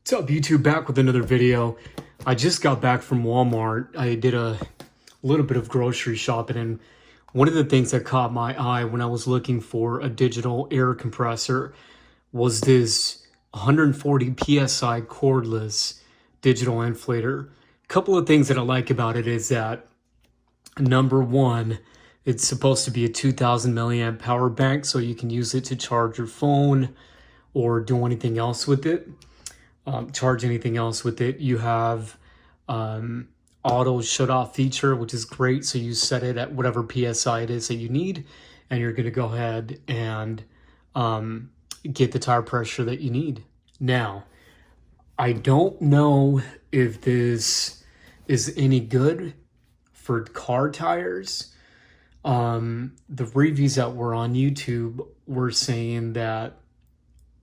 What's up, YouTube? Back with another video. I just got back from Walmart. I did a little bit of grocery shopping, and one of the things that caught my eye when I was looking for a digital air compressor was this 140 psi cordless digital inflator. A couple of things that I like about it is that, number one, it's supposed to be a 2000 milliamp power bank, so you can use it to charge your phone or do anything else with it. Charge anything else with it. You have auto shut off feature, which is great. So you set it at whatever PSI it is that you need, and you're going to go ahead and get the tire pressure that you need. Now, I don't know if this is any good for car tires. The reviews that were on YouTube were saying that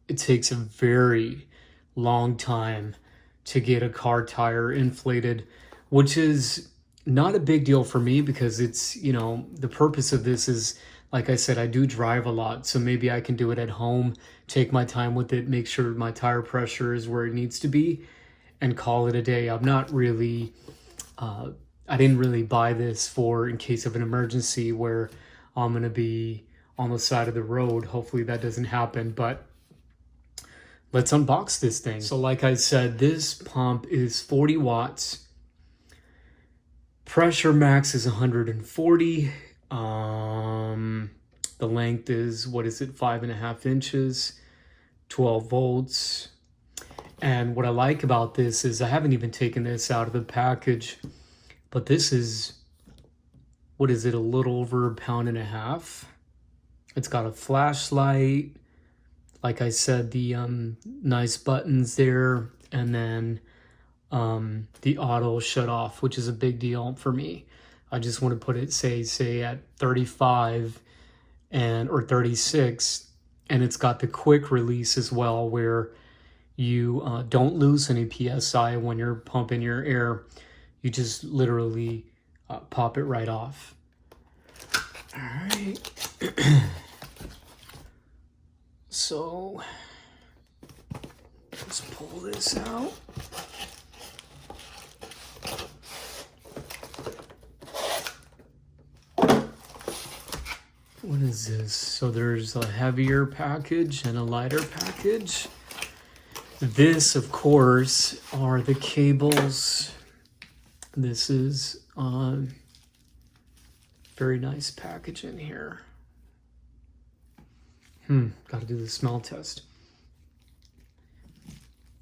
it takes a very long time to get a car tire inflated, which is not a big deal for me because it's, the purpose of this is, like I said, I do drive a lot, so maybe I can do it at home, take my time with it, make sure my tire pressure is where it needs to be, and call it a day. I'm not really, I didn't really buy this for in case of an emergency where I'm going to be on the side of the road. Hopefully that doesn't happen, but let's unbox this thing. So like I said, this pump is 40 watts. Pressure max is 140. The length is, 5.5 inches, 12 volts. And what I like about this is I haven't even taken this out of the package, but this is, a little over 1.5 pounds. It's got a flashlight. Like I said, the nice buttons there, and then the auto shut off, which is a big deal for me. I just want to put it, say at 35 or 36, and it's got the quick release as well, where you don't lose any PSI when you're pumping your air. You just literally pop it right off. All right. So let's pull this out. What is this? So there's a heavier package and a lighter package. This, of course, are the cables. This is very nice package in here. Got to do the smell test.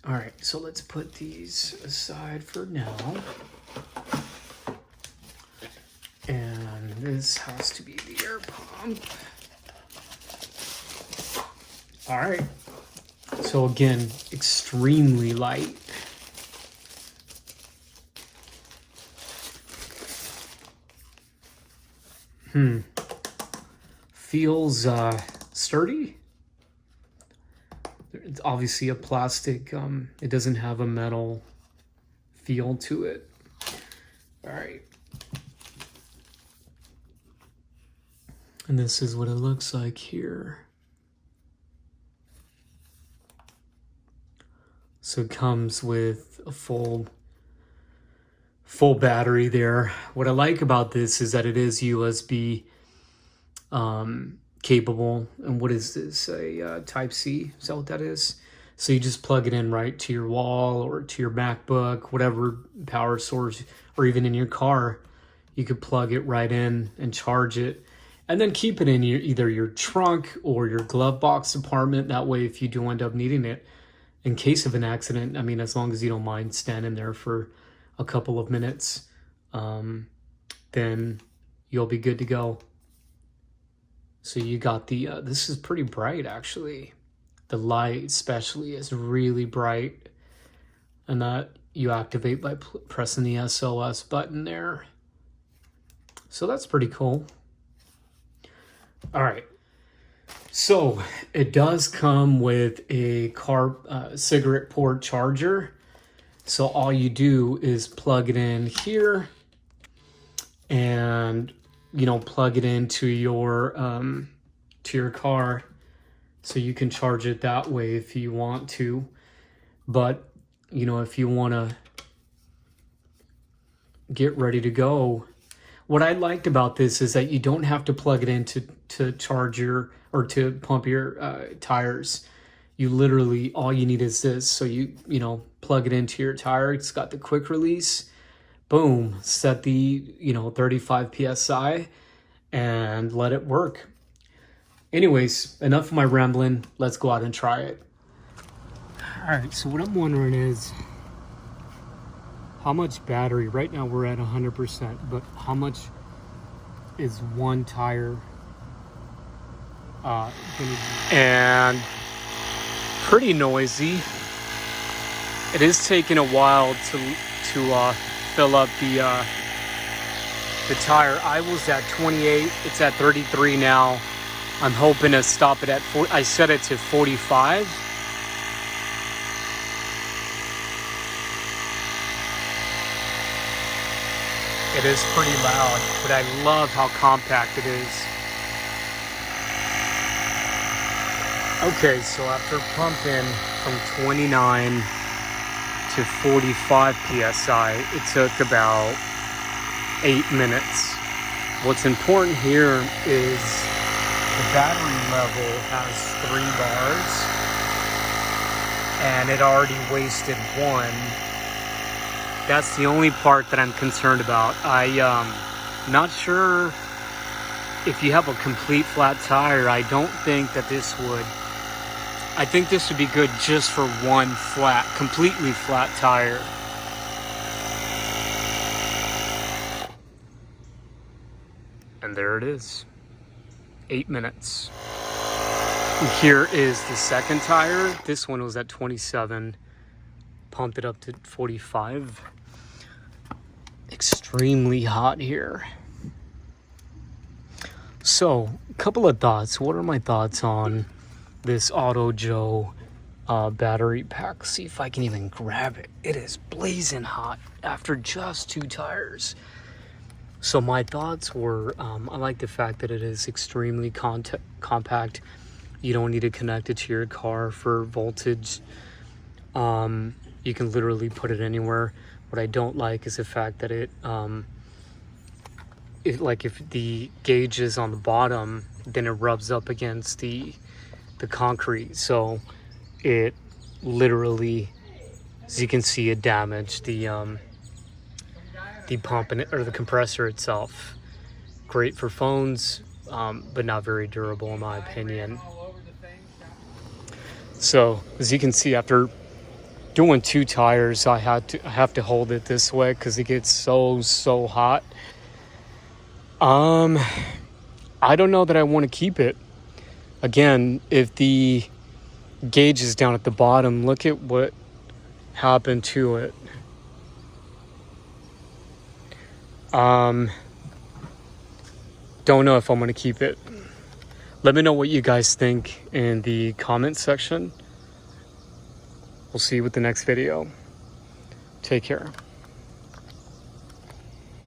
All right, so let's put these aside for now. And this has to be the air pump. All right. So again, extremely light. Feels sturdy. It's obviously a plastic. It doesn't have a metal feel to it. All right. And this is what it looks like here. So it comes with a full battery there. What I like about this is that it is USB capable. And what is this? A Type C? Is that what that is? So you just plug it in right to your wall or to your MacBook, whatever power source, or even in your car. You could plug it right in and charge it, and then keep it in either your trunk or your glove box compartment. That way, if you do end up needing it in case of an accident, I mean, as long as you don't mind standing there for a couple of minutes, then you'll be good to go. So you got the, this is pretty bright actually. The light especially is really bright, and that you activate by pressing the SOS button there. So that's pretty cool. All right. So it does come with a cigarette port charger. So all you do is plug it in here and, plug it into your car, so you can charge it that way if you want to. But you know, if you want to get ready to go. What I liked about this is that you don't have to plug it in to charge your, or to pump your tires. You literally, all you need is this. So you know, plug it into your tire. It's got the quick release. Boom, set the, you know, 35 PSI and let it work. Anyways, enough of my rambling. Let's go out and try it. All right, so what I'm wondering is how much battery, right now we're at 100%, but how much is one tire gonna be? And pretty noisy. It is taking a while to fill up the tire. I was at 28, it's at 33 now. I'm hoping to stop it at 40. I set it to 45. It is pretty loud, but I love how compact it is. Okay, so after pumping from 29 to 45 PSI, it took about 8 minutes. What's important here is the battery level has 3 bars, and it already wasted 1. That's the only part that I'm concerned about. Not sure if you have a complete flat tire. I don't think that this would. I think this would be good just for one flat, completely flat tire. And there it is. 8 minutes. Here is the second tire. This one was at 27. Pumped it up to 45. Extremely hot here. So, a couple of thoughts. What are my thoughts on this AutoJoe battery pack? See if I can even grab it. It is blazing hot after just 2 tires. So my thoughts were, I like the fact that it is extremely compact. You don't need to connect it to your car for voltage. You can literally put it anywhere. What I don't like is the fact that it like if the gauge is on the bottom, then it rubs up against the concrete. So it literally, as you can see, it damaged the pump or the compressor itself. Great for phones, but not very durable in my opinion. So as you can see, after doing 2 tires, I have to hold it this way because it gets so hot. I don't know that I want to keep it. Again, if the gauge is down at the bottom, look at what happened to it. Don't know if I'm going to keep it. Let me know what you guys think in the comment section. We'll see you with the next video. Take care.